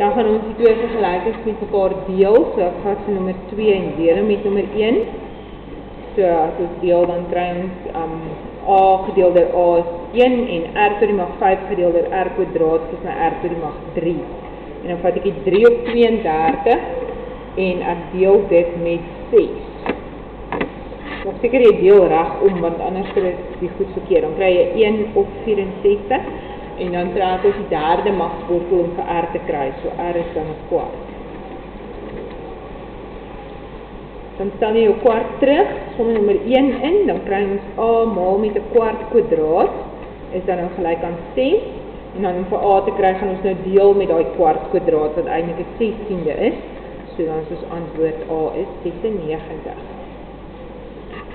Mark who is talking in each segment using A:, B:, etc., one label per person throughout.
A: Dan gaan ons die twee vergelykings met mekaar deel. So ek gaan vir nommer 2 en deel met nommer 1. So as ons deel, dan kry ons A gedeel deur A is 1 en R tot die mag 5 gedeel deur R kwadraat is my R tot die mag 3. En dan vat ek die 3 op 32 en ek deel dit met 6. Nog seker jy deel reg om, want anders is die goed verkeerd. Dan kry jy 1 op 64 en dan trek ons die derde magswortel om vir R te kry. So R is dan 'n kwart. Dan stel jy jou kwart terug, som nommer 1 in, dan kry ons A maal met 'n kwart kwadraat, is dan nou gelyk aan 6, en dan om vir A te kry, gaan ons nou deel met daai kwart kwadraat, wat eintlik 'n 16de is, so dan is ons antwoord A is 96.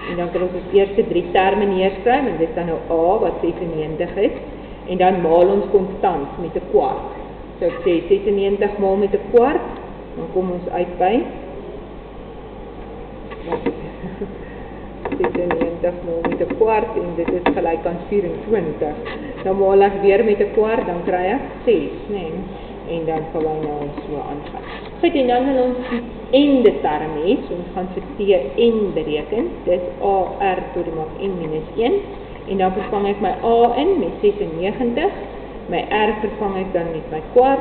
A: En dan kan ons ons eerste 3 terme neerskryf, en dit is dan nou A, wat 96 is, en dan maal ons konstant met 'n kwart. So ek sê 96 maal met 'n kwart, dan kom ons uit by 96 maal met 'n kwart en dit is gelyk aan 24. Nou maal ek weer met 'n kwart, dan kry ek 6, nee. En dan sal hy nou so aangaan. Goed, en dan wil ons die ende term hê, so ons gaan vir Tn bereken. Dis AR tot die mag n minus 1. En dan vervang ek my A in met 96, my R vervang ek dan met my kwart,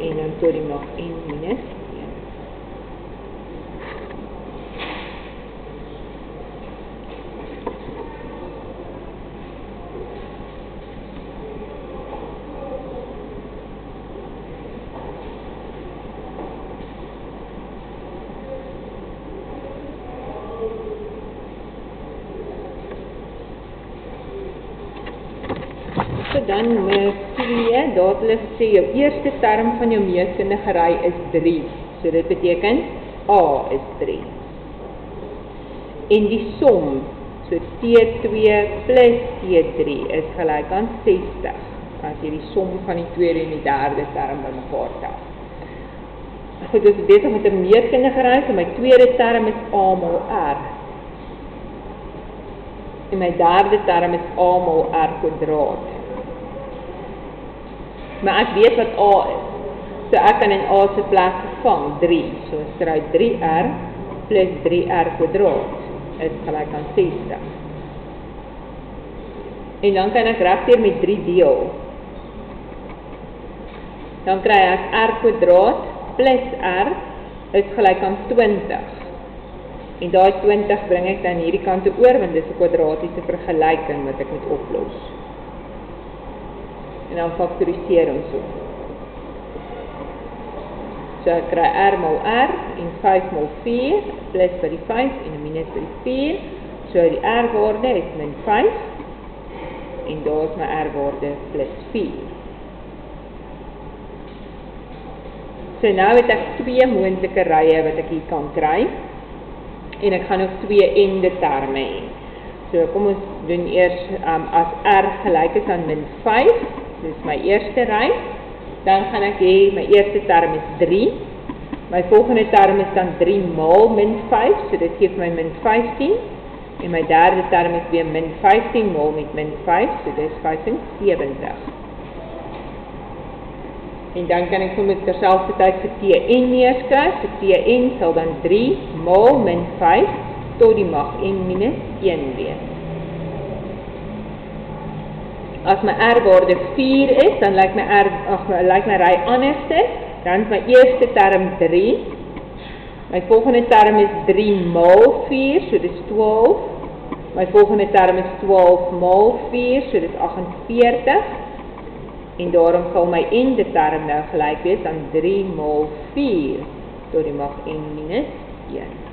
A: en dan tot die mag n minus 1. So dan nommer 2, daar het hulle gesê, jou eerste term van jou meetkundigery is 3. So dit beteken A is 3. En die som, so T2 plus T3 is gelyk aan 60. As jy die som van die tweede en die derde term by mekaar tel. Goed, ons is besig met 'n meetkundigery, so my tweede term is A maal R. En my derde term is A maal R kwadraat. Maar ek weet wat A is. So ek kan in A se plek vervang 3. So ons skryf 3R plus 3R kwadraat is gelyk aan 60. En dan kan ek regdeur met 3 deel. Dan kry ek R kwadraat plus R is gelyk aan 20. En daai 20 bring ek dan hierdie kant toe oor, want dit is 'n kwadratiese vergelyking wat ek moet oplos. En dan faktoriseer ons so. So ek kry R maal R en 5 maal 4, plus by die 5 en 'n minus by die 4. So die R waarde is min 5, en daar is my R waarde plus 4. So nou het ek 2 moontlike rye wat ek hier kan kry, en ek gaan nog 2 ende terme hê. So kom ons doen eers, as R gelyk is aan min 5, dis my eerste ry, dan gaan ek hê, my eerste term is 3, my volgende term is dan 3 maal min 5, so dit gee my min 15, en my derde term is weer min 15 maal met min 5, so dit is 75. En dan kan ek sommer terselfdertyd vir Tn neerskryf, so Tn sal dan 3 maal min 5 tot die mag n minus 1 wees. As my R waarde 4 is, dan lyk my ry anderste, dan is my eerste term 3, my volgende term is 3 maal 4, so dit is 12, my volgende term is 12 maal 4, so dit is 48, en daarom sal my ende term nou gelyk wees aan 3 maal 4 tot die mag n minus 1.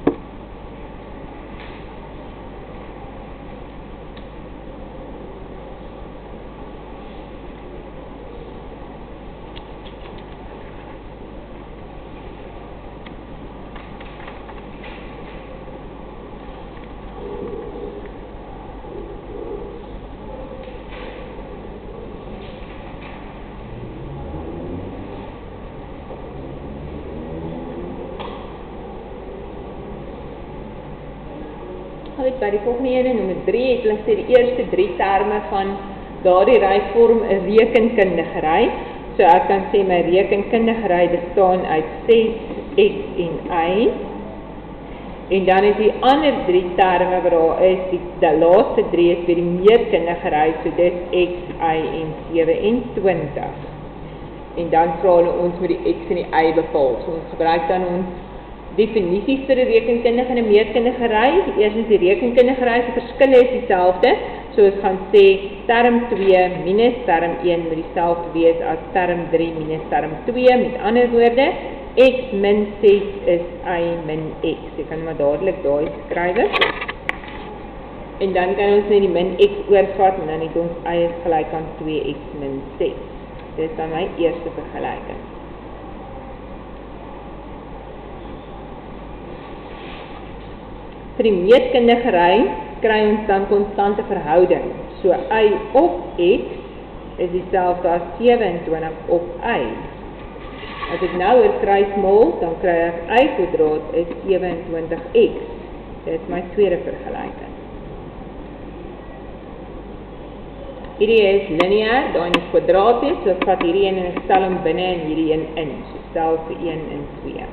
A: By die volgende ene, nommer 3, het hulle sê die eerste 3 terme van daardie ry vorm 'n rekenkundige ry. So ek kan sê my rekenkundige ry bestaan uit 6x en y. En dan is die ander 3 terme wat daar is, die laaste 3 is weer die meerkundige ry, so dit x, y en 27. En dan vra hulle ons met die x en die y bepaal. So ons gebruik dan ons definisies vir die rekenkundige en die meerkundige ry. Eerstens die rekenkundige ry, die verskille is dieselfde. So ons gaan sê term 2 minus term 1 moet dieselfde wees as term 3 minus term 2. Met ander woorde, x min 6 is y min x. Jy kan maar dadelik daai skryf. En dan kan ons net die min x oorvat en dan het ons y is gelyk aan 2x min 6. Dit is dan my eerste vergelyking. Vir die meetkundige ry kry ons dan konstante verhouding. So y op x is dieselfde as 27 op y. As ek nou kruismaal, dan kry ek y kwadraat is 27x. Dit is my tweede vergelyking. Hierdie is lineair, daai is kwadraties, so ek vat hierdie een en ek stel hom binne en hierdie een in. So stel vir 1 en 2.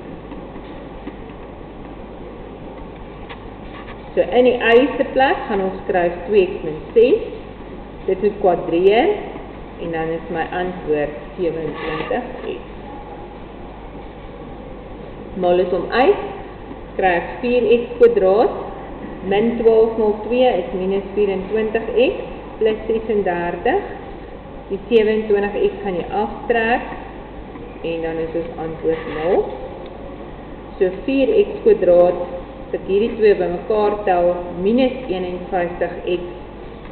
A: So in die y-se plek gaan ons skryf 2x min 6. Dit moet kwadreer en dan is my antwoord 27x. Mal is om uit, kry ek 4x kwadraat, min 12 mal 2 is minus 24x, plus 36, die 27x gaan jy aftrek, en dan is ons antwoord 0. So 4x kwadraat, as ek hierdie 2 by mekaar tel, minus 51x,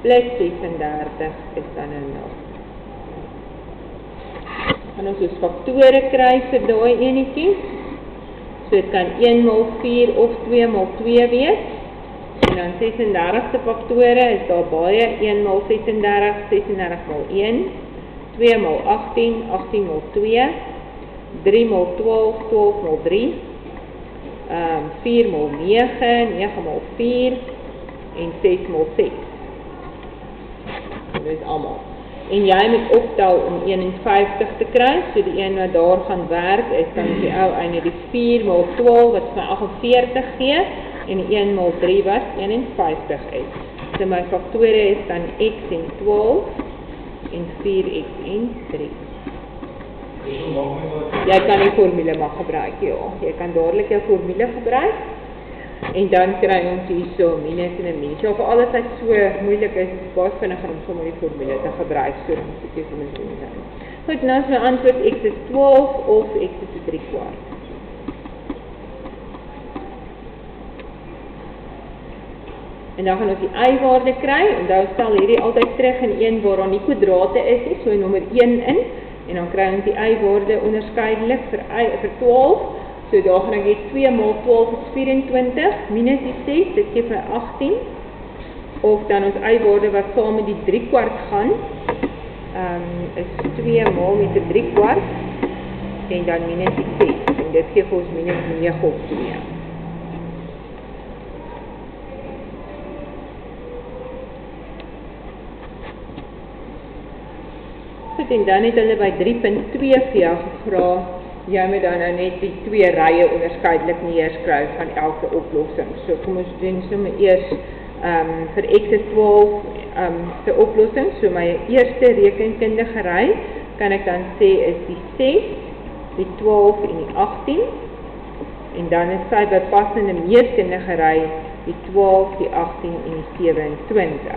A: plus 36 is dan 0. Gaan ons faktore kry vir daai enetjies. So dit kan 1 mal 4 of 2 mal 2 wees. En dan 36ste faktore is daar baie 1 mal 36, 36 mal 1, 2 mal 18, 18 mal 2, 3 mal 12, 12 mal 3, 4 mal 9, 9 mal 4 en 6 mal 6. Dit is allemaal. En jy moet optel om 51 te kry, so die een wat daar gaan werk is dan die ou einde die 4 mal 12 wat vir 48 gee en die 1 mal 3 wat 51 is. So my faktore is dan x en 12 en 4x en 3. Jy kan die formule maar gebruik, ja. Jy kan dadelik jou formule gebruik en dan kry ons hier so minus en een minus. Ja, vir alles wat so moeilik is baie vinniger om sommer die formule te gebruik, so dan moet jy sommer doen dan. Goed, nou is my antwoord x is 12 of x is 3/4. En dan gaan ons die y-waarde kry, en dan stel hierdie altyd terug in een waar daar nie kwadrate is nie, so nommer 1 in, en dan kry ons die y-waarde onderskeidelik vir 12, so daar gaan ek hê 2 mal 12 is 24, minus die 6, dit gee vir 18, of dan ons y-waarde wat saam met die 3/4 gaan, is 2 mal met die 3/4, en dan minus die 6, en dit gee vir ons minus 9 op 2. Goed, en dan het hulle by 3.2 vir jou gevra, jy moet dan nou net die 2 rye onderskeidelik neerskryf van elke oplossing. So kom ons doen sommer eers vir x is 12 se oplossing. So my eerste rekenkundige ry kan ek dan sê is die 6, die 12 en die 18. En dan is sy bypassende meetkundige ry die 12, die 18 en die 27.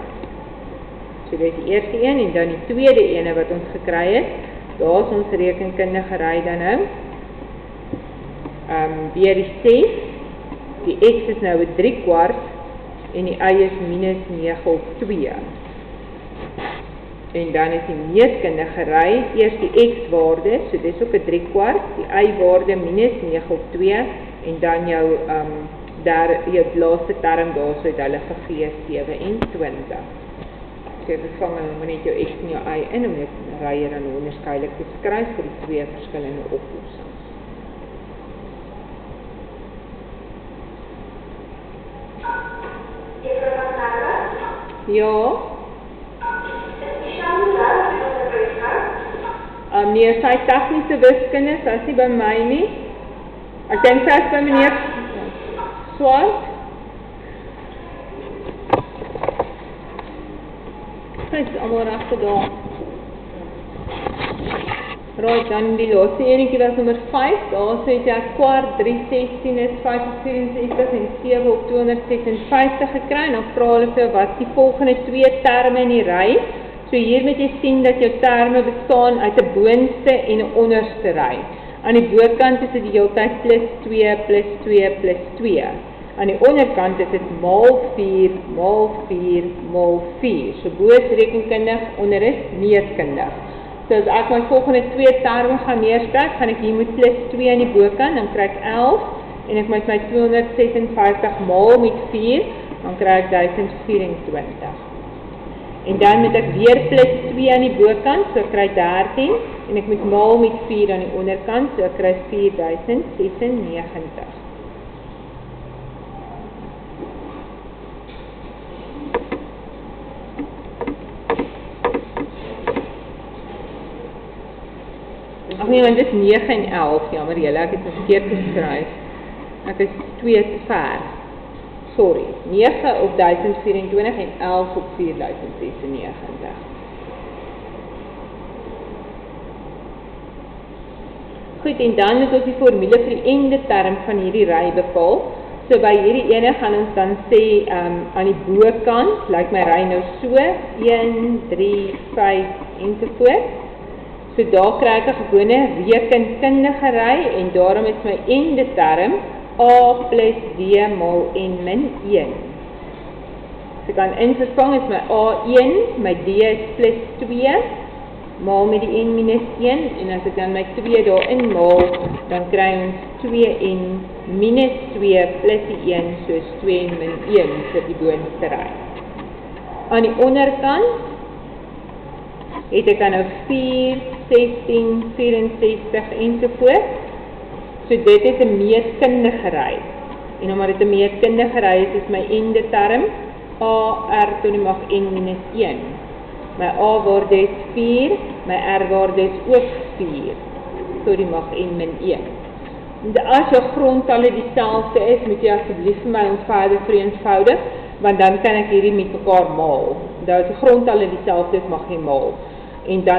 A: So dit is die eerste een en dan die tweede ene wat ons gekry het. Daar is ons rekenkundige ry dan nou. Weer die 6, die x is nou 3/4 en die y is minus 9 op 2. En dan is die meetkundige ry, eers die x-waarde, so dit is ook 3/4, die y-waarde minus 9 op 2 en dan jou laaste term daar so het hulle gegee 27. So jy vervang hulle net jou x en jou y in om net rye dan onderskeidelik te skryf vir die 2 verskillende oplossings. Ja. Nee, sy tegniese wiskunde, sy is nie by my nie. Ek dink sy is by meneer Swart. Sy is allemaal rechte daar. Right, dan die laaste enetjie was nummer 5. Daar sê jy kwart 316 is 564 en 7 op 256 gekry. En dan vra hulle vir wat die volgende 2 terme in die ry. So hier moet jy sien dat jou terme bestaan uit 'n boonste en 'n onderste ry. Aan die bokant is dit die hele tyd plus 2, plus 2, plus 2. Aan die onderkant is dit maal 4, maal 4, maal 4. So bo is rekenkundig, onder is meetkundig. So as ek my volgende 2 terme gaan neerskryf, gaan ek hier met plus 2 aan die bokant, dan kry ek 11, en ek met my 256 maal met 4, dan kry ek 1024. En dan moet ek weer plus 2 aan die bokant, so ek kry 13, en ek moet maal met 4 aan die onderkant, so ek kry 4096. Ag nee, want dit is 9 en 11, jammer julle, ek het verkeerd geskryf. Ek is 2 te ver. Sorry, 9 op 1024 en 11 op 4096. Goed, en dan moet ons die formule vir die ende term van hierdie ry bepaal. So by hierdie ene gaan ons dan sê, aan die bokant, lyk my ry nou so, 1, 3, 5 ensovoort. So daar kry ek 'n gewone rekenkundige ry en daarom is my ende term A plus D maal N min 1. So ek kan invervang is my A1, my D is plus 2 maal met die N minus 1 en as ek dan my 2 daarin maal, dan kry ons 2N minus 2 plus die 1 soos 2N min 1 vir die boonste ry. Aan die onderkant het ek dan nou 4, 16, 64 ensovoort. So dit is 'n meetkundige ry. En omdat dit 'n meetkundige ry is my ende term AR tot die mag N minus 1. My A waarde is 4, my R waarde is ook 4 tot die mag N min 1. En as jou grondtalle dieselfde is, moet jy asseblief vir my verder vereenvoudig, want dan kan ek hierdie met mekaar maal. Nou as die grondtalle dieselfde is, mag jy maal. En dan